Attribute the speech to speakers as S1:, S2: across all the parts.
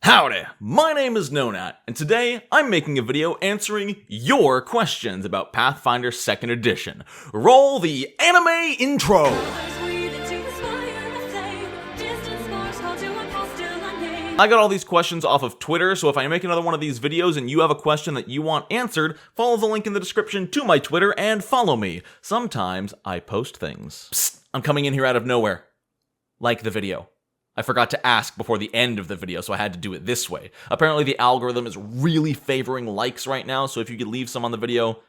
S1: Howdy, my name is Nonat, and today I'm making a video answering your questions about Pathfinder 2nd Edition. Roll the anime intro! I got all these questions off of Twitter, so if I make another one of these videos and you have a question that you want answered, follow the link in the description to my Twitter and follow me. Sometimes I post things. Psst, I'm coming in here out of nowhere. Like the video. I forgot to ask before the end of the video, so I had to do it this way. Apparently the algorithm is really favoring likes right now, so if you could leave some on the video,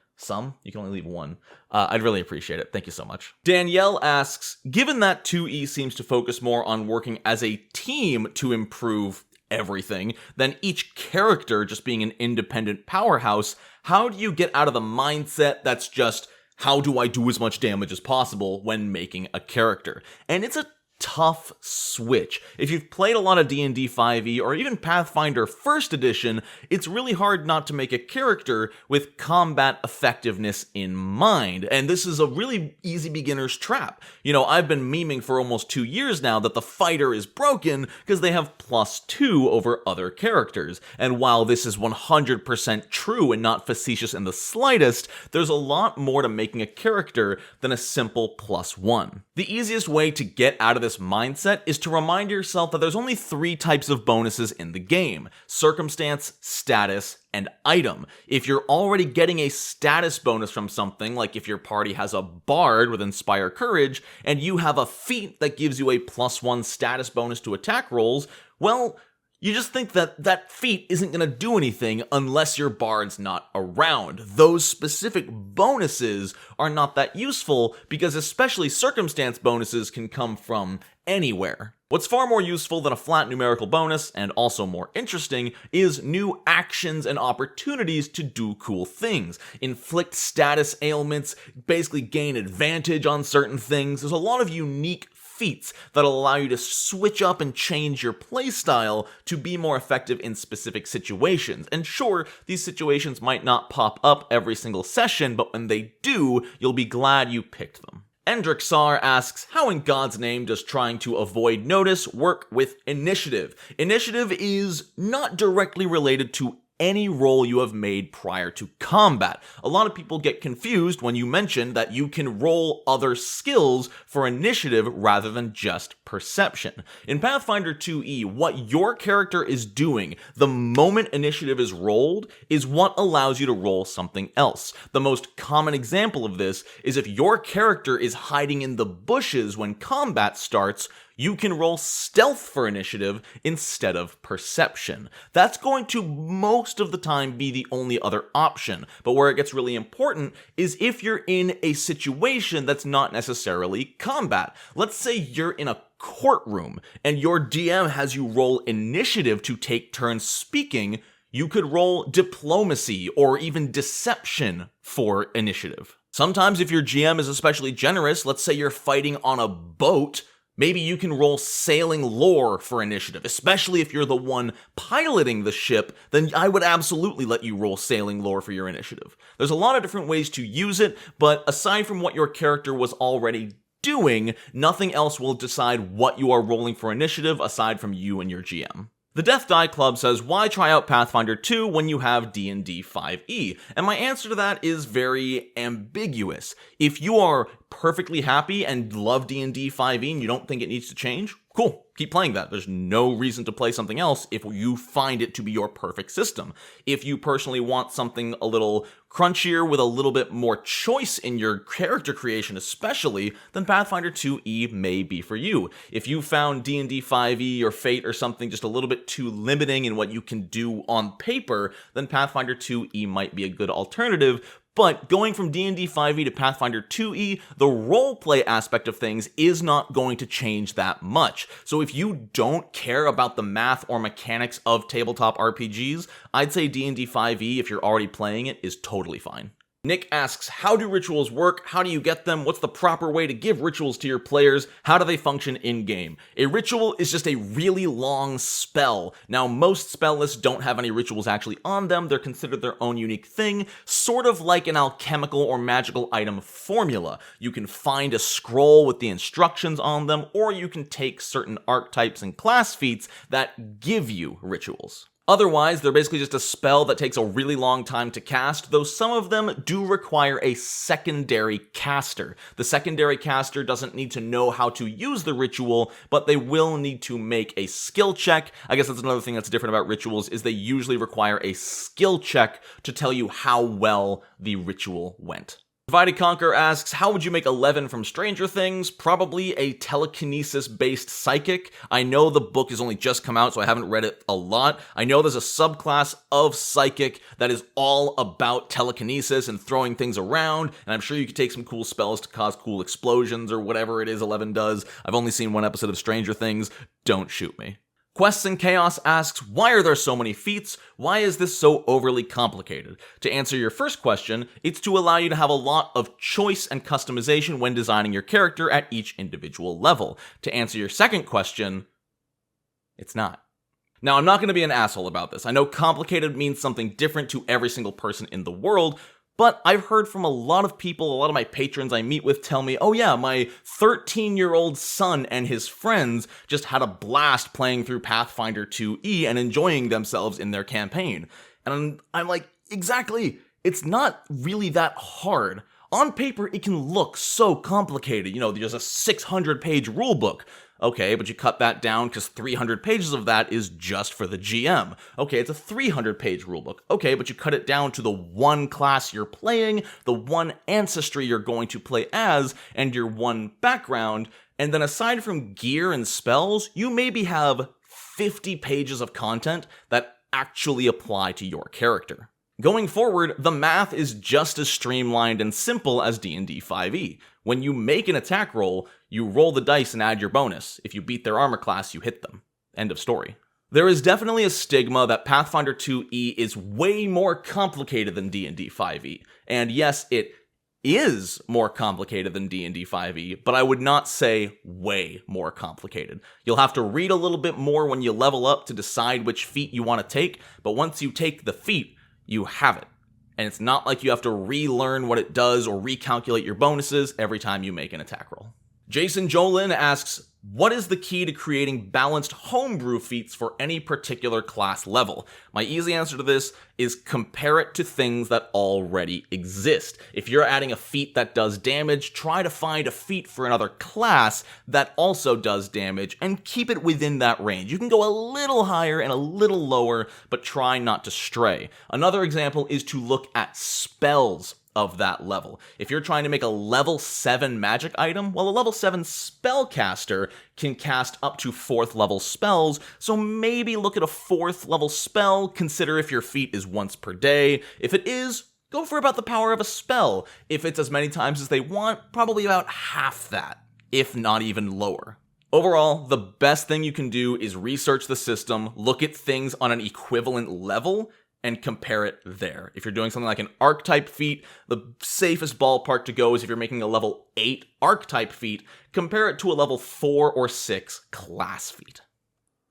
S1: you can only leave one. I'd really appreciate it. Thank you so much. Danielle asks, given that 2E seems to focus more on working as a team to improve everything than each character just being an independent powerhouse, how do you get out of the mindset that's just, how do I do as much damage as possible when making a character? And it's a tough switch. If you've played a lot of D&D 5e or even Pathfinder 1st Edition, it's really hard not to make a character with combat effectiveness in mind, and this is a really easy beginner's trap. You know, I've been memeing for almost 2 years now that the fighter is broken because they have +2 over other characters, and while this is 100% true and not facetious in the slightest, there's a lot more to making a character than a simple +1. The easiest way to get out of this mindset is to remind yourself that there's only 3 types of bonuses in the game: circumstance, status, and item. If you're already getting a status bonus from something, like if your party has a bard with Inspire Courage, and you have a feat that gives you a +1 status bonus to attack rolls, well, you just think that that feat isn't going to do anything unless your bard's not around. Those specific bonuses are not that useful because especially circumstance bonuses can come from anywhere. What's far more useful than a flat numerical bonus, and also more interesting, is new actions and opportunities to do cool things. Inflict status ailments, basically gain advantage on certain things. There's a lot of unique feats that'll allow you to switch up and change your playstyle to be more effective in specific situations. And sure, these situations might not pop up every single session, but when they do, you'll be glad you picked them. Endrixar asks, how in God's name does trying to avoid notice work with initiative? Initiative is not directly related to any roll you have made prior to combat. A lot of people get confused when you mention that you can roll other skills for initiative rather than just perception. In Pathfinder 2e, what your character is doing the moment initiative is rolled is what allows you to roll something else. The most common example of this is if your character is hiding in the bushes when combat starts, you can roll stealth for initiative instead of perception. That's going to most of the time be the only other option, but where it gets really important is if you're in a situation that's not necessarily combat. Let's say you're in a courtroom and your DM has you roll initiative to take turns speaking. You could roll diplomacy or even deception for initiative. Sometimes if your GM is especially generous, let's say you're fighting on a boat, maybe you can roll sailing lore for initiative, especially if you're the one piloting the ship, then I would absolutely let you roll sailing lore for your initiative. There's a lot of different ways to use it, but aside from what your character was already doing, nothing else will decide what you are rolling for initiative aside from you and your GM. The Death Die Club says, why try out Pathfinder 2 when you have D&D 5e? And my answer to that is very ambiguous. If you are perfectly happy and love D&D 5e and you don't think it needs to change, cool. Keep playing that. There's no reason to play something else if you find it to be your perfect system. If you personally want something a little crunchier with a little bit more choice in your character creation especially, then Pathfinder 2e may be for you. If you found D&D 5e or Fate or something just a little bit too limiting in what you can do on paper, then Pathfinder 2e might be a good alternative. But going from D&D 5e to Pathfinder 2e, the roleplay aspect of things is not going to change that much. So if you don't care about the math or mechanics of tabletop RPGs, I'd say D&D 5e, if you're already playing it, is totally fine. Nick asks, how do rituals work? How do you get them? What's the proper way to give rituals to your players? How do they function in-game? A ritual is just a really long spell. Now, most spell lists don't have any rituals actually on them. They're considered their own unique thing, sort of like an alchemical or magical item formula. You can find a scroll with the instructions on them, or you can take certain archetypes and class feats that give you rituals. Otherwise, they're basically just a spell that takes a really long time to cast, though some of them do require a secondary caster. The secondary caster doesn't need to know how to use the ritual, but they will need to make a skill check. I guess that's another thing that's different about rituals, is they usually require a skill check to tell you how well the ritual went. Divided Conquer asks, how would you make Eleven from Stranger Things? Probably a telekinesis-based psychic. I know the book has only just come out, so I haven't read it a lot. I know there's a subclass of psychic that is all about telekinesis and throwing things around, and I'm sure you could take some cool spells to cause cool explosions or whatever it is Eleven does. I've only seen one episode of Stranger Things. Don't shoot me. Quests and Chaos asks, why are there so many feats? Why is this so overly complicated? To answer your first question, it's to allow you to have a lot of choice and customization when designing your character at each individual level. To answer your second question, it's not. Now, I'm not going to be an asshole about this. I know complicated means something different to every single person in the world, but I've heard from a lot of people, a lot of my patrons I meet with tell me, oh yeah, my 13-year-old son and his friends just had a blast playing through Pathfinder 2e and enjoying themselves in their campaign. And I'm like, exactly, it's not really that hard. On paper, it can look so complicated. You know, there's a 600-page rulebook. Okay, but you cut that down because 300 pages of that is just for the GM. Okay, it's a 300-page rulebook. Okay, but you cut it down to the one class you're playing, the one ancestry you're going to play as, and your one background. And then aside from gear and spells, you maybe have 50 pages of content that actually apply to your character. Going forward, the math is just as streamlined and simple as D&D 5e. When you make an attack roll, you roll the dice and add your bonus. If you beat their armor class, you hit them. End of story. There is definitely a stigma that Pathfinder 2e is way more complicated than D&D 5e. And yes, it is more complicated than D&D 5e, but I would not say way more complicated. You'll have to read a little bit more when you level up to decide which feat you want to take, but once you take the feat, you have it. And it's not like you have to relearn what it does or recalculate your bonuses every time you make an attack roll. Jason Jolin asks, what is the key to creating balanced homebrew feats for any particular class level? My easy answer to this is compare it to things that already exist. If you're adding a feat that does damage, try to find a feat for another class that also does damage and keep it within that range. You can go a little higher and a little lower, but try not to stray. Another example is to look at spells of that level. If you're trying to make a level 7 magic item, well, a level 7 spellcaster can cast up to 4th level spells, so maybe look at a 4th level spell, consider if your feat is once per day. If it is, go for about the power of a spell. If it's as many times as they want, probably about half that, if not even lower. Overall, the best thing you can do is research the system, look at things on an equivalent level, and compare it there. If you're doing something like an archetype feat, the safest ballpark to go is if you're making a level 8 archetype feat, compare it to a level 4 or 6 class feat.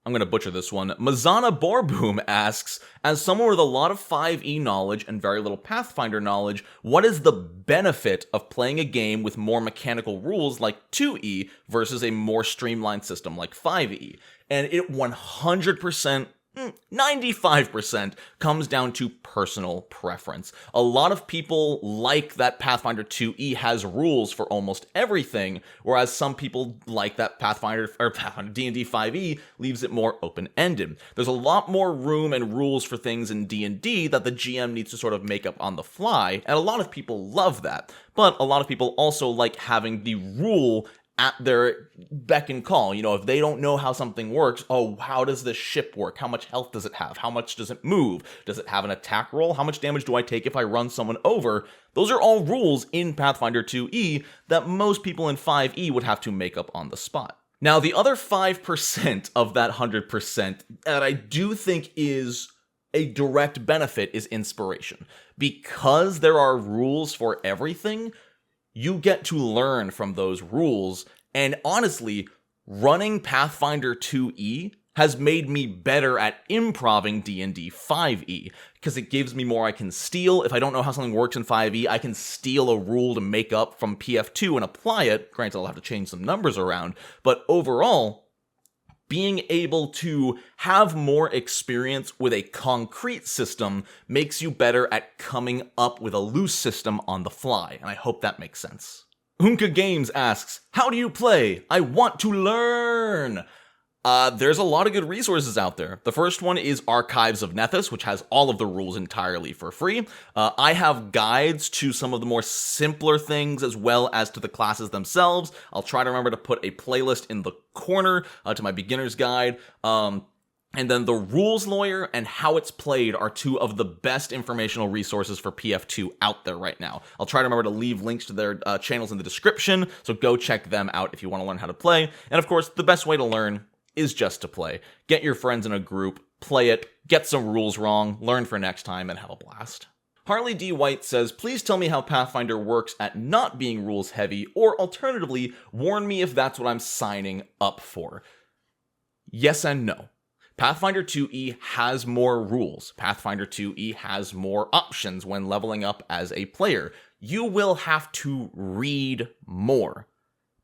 S1: I'm going to butcher this one. Mazana Borboom asks, as someone with a lot of 5e knowledge and very little Pathfinder knowledge, what is the benefit of playing a game with more mechanical rules like 2e versus a more streamlined system like 5e? And it 100%, 95% comes down to personal preference. A lot of people like that Pathfinder 2e has rules for almost everything, whereas some people like that Pathfinder D&D 5e leaves it more open-ended. There's a lot more room and rules for things in D&D that the GM needs to sort of make up on the fly, and a lot of people love that. But a lot of people also like having the rule at their beck and call. You know, if they don't know how something works, oh, how does this ship work? How much health does it have? How much does it move? Does it have an attack roll? How much damage do I take if I run someone over? Those are all rules in Pathfinder 2e that most people in 5e would have to make up on the spot. Now, the other 5% of that 100% that I do think is a direct benefit is inspiration. Because there are rules for everything, you get to learn from those rules, and honestly, running Pathfinder 2e has made me better at improving D&D 5e, because it gives me more I can steal. If I don't know how something works in 5e, I can steal a rule to make up from PF2 and apply it. Granted, I'll have to change some numbers around, but overall, being able to have more experience with a concrete system makes you better at coming up with a loose system on the fly, and I hope that makes sense. Hunka Games asks, how do you play? I want to learn! There's a lot of good resources out there. The first one is Archives of Nethys, which has all of the rules entirely for free. I have guides to some of the more simpler things as well as to the classes themselves. I'll try to remember to put a playlist in the corner to my beginner's guide. And then the Rules Lawyer and How It's Played are two of the best informational resources for PF2 out there right now. I'll try to remember to leave links to their channels in the description, so go check them out if you want to learn how to play. And of course, the best way to learn is just to play. Get your friends in a group, play it, get some rules wrong, learn for next time, and have a blast. Harley D. White says, please tell me how Pathfinder works at not being rules heavy, or alternatively, warn me if that's what I'm signing up for. Yes and no. Pathfinder 2e has more rules. Pathfinder 2e has more options when leveling up as a player. You will have to read more,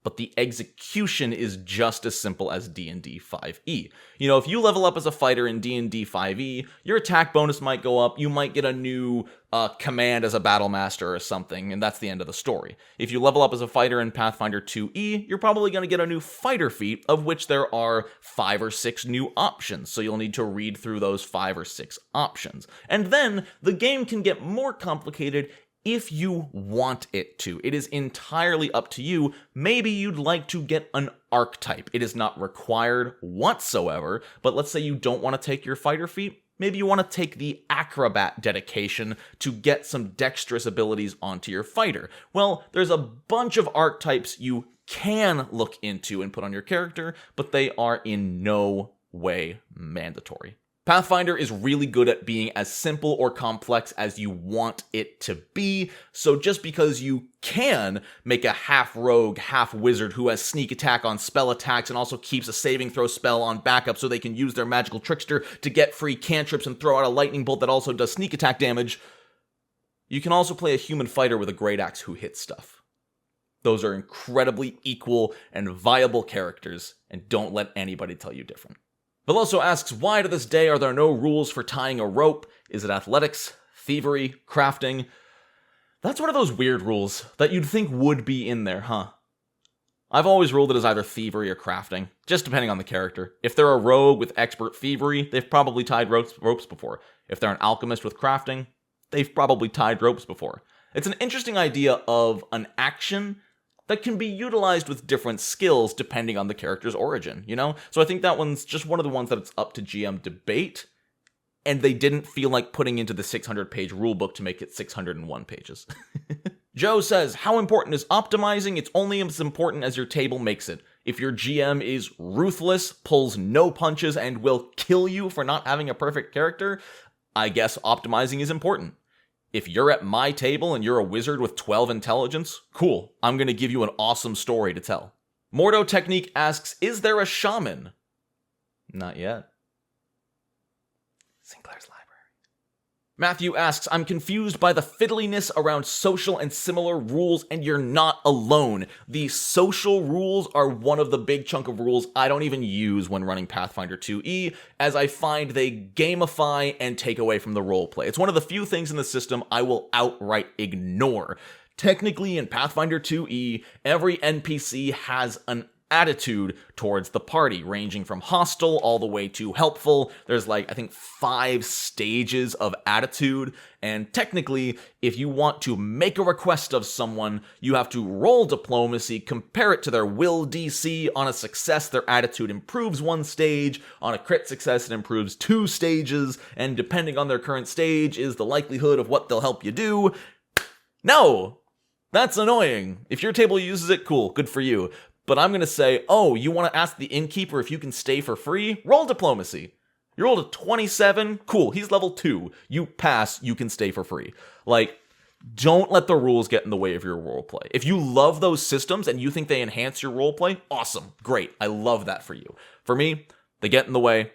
S1: but the execution is just as simple as D&D 5e. You know, if you level up as a fighter in D&D 5e, your attack bonus might go up, you might get a new command as a battle master or something, and that's the end of the story. If you level up as a fighter in Pathfinder 2e, you're probably going to get a new fighter feat, of which there are 5 or 6 new options, so you'll need to read through those 5 or 6 options. And then, the game can get more complicated if you want it to. It is entirely up to you. Maybe you'd like to get an archetype. It is not required whatsoever, but let's say you don't want to take your fighter feat. Maybe you want to take the acrobat dedication to get some dexterous abilities onto your fighter. Well, there's a bunch of archetypes you can look into and put on your character, but they are in no way mandatory. Pathfinder is really good at being as simple or complex as you want it to be, so just because you can make a half-rogue, half-wizard who has sneak attack on spell attacks and also keeps a saving throw spell on backup so they can use their magical trickster to get free cantrips and throw out a lightning bolt that also does sneak attack damage, you can also play a human fighter with a great axe who hits stuff. Those are incredibly equal and viable characters, and don't let anybody tell you different. Bill also asks, why to this day are there no rules for tying a rope? Is it athletics, thievery, crafting? That's one of those weird rules that you'd think would be in there, huh? I've always ruled it as either thievery or crafting, just depending on the character. If they're a rogue with expert thievery, they've probably tied ropes before. If they're an alchemist with crafting, they've probably tied ropes before. It's an interesting idea of an action that can be utilized with different skills depending on the character's origin, you know? So I think that one's just one of the ones that it's up to GM debate, and they didn't feel like putting into the 600-page rulebook to make it 601 pages. Joe says, how important is optimizing? It's only as important as your table makes it. If your GM is ruthless, pulls no punches, and will kill you for not having a perfect character, I guess optimizing is important. If you're at my table and you're a wizard with 12 intelligence, cool, I'm going to give you an awesome story to tell. Mordo Technique asks, is there a shaman? Not yet. Sinclair's Library. Matthew asks, I'm confused by the fiddliness around social and similar rules, and you're not alone. The social rules are one of the big chunk of rules I don't even use when running Pathfinder 2e, as I find they gamify and take away from the roleplay. It's one of the few things in the system I will outright ignore. Technically, in Pathfinder 2e, every NPC has an attitude towards the party, ranging from hostile all the way to helpful. There's like, I think 5 stages of attitude, and technically, if you want to make a request of someone, you have to roll diplomacy, compare it to their will DC. On a success, their attitude improves 1 stage. On a crit success, it improves 2 stages, and depending on their current stage is the likelihood of what they'll help you do. No! That's annoying. If your table uses it, cool, good for you. But I'm going to say, oh, you want to ask the innkeeper if you can stay for free? Roll diplomacy. You rolled a 27, cool, he's level 2. You pass, you can stay for free. Like, don't let the rules get in the way of your roleplay. If you love those systems and you think they enhance your roleplay, awesome, great, I love that for you. For me, they get in the way,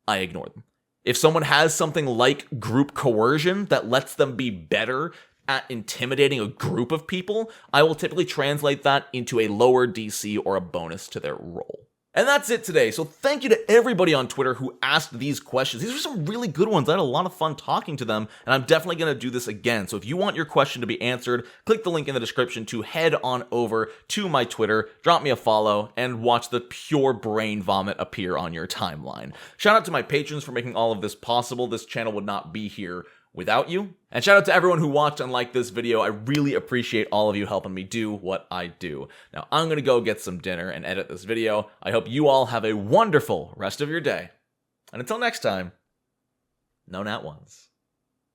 S1: I ignore them. If someone has something like group coercion that lets them be better at intimidating a group of people, I will typically translate that into a lower DC or a bonus to their roll. And that's it today. So thank you to everybody on Twitter who asked these questions. These are some really good ones. I had a lot of fun talking to them, and I'm definitely going to do this again. So if you want your question to be answered, click the link in the description to head on over to my Twitter, drop me a follow, and watch the pure brain vomit appear on your timeline. Shout out to my patrons for making all of this possible. This channel would not be here without you. And shout out to everyone who watched and liked this video. I really appreciate all of you helping me do what I do. Now, I'm going to go get some dinner and edit this video. I hope you all have a wonderful rest of your day. And until next time, no nat ones.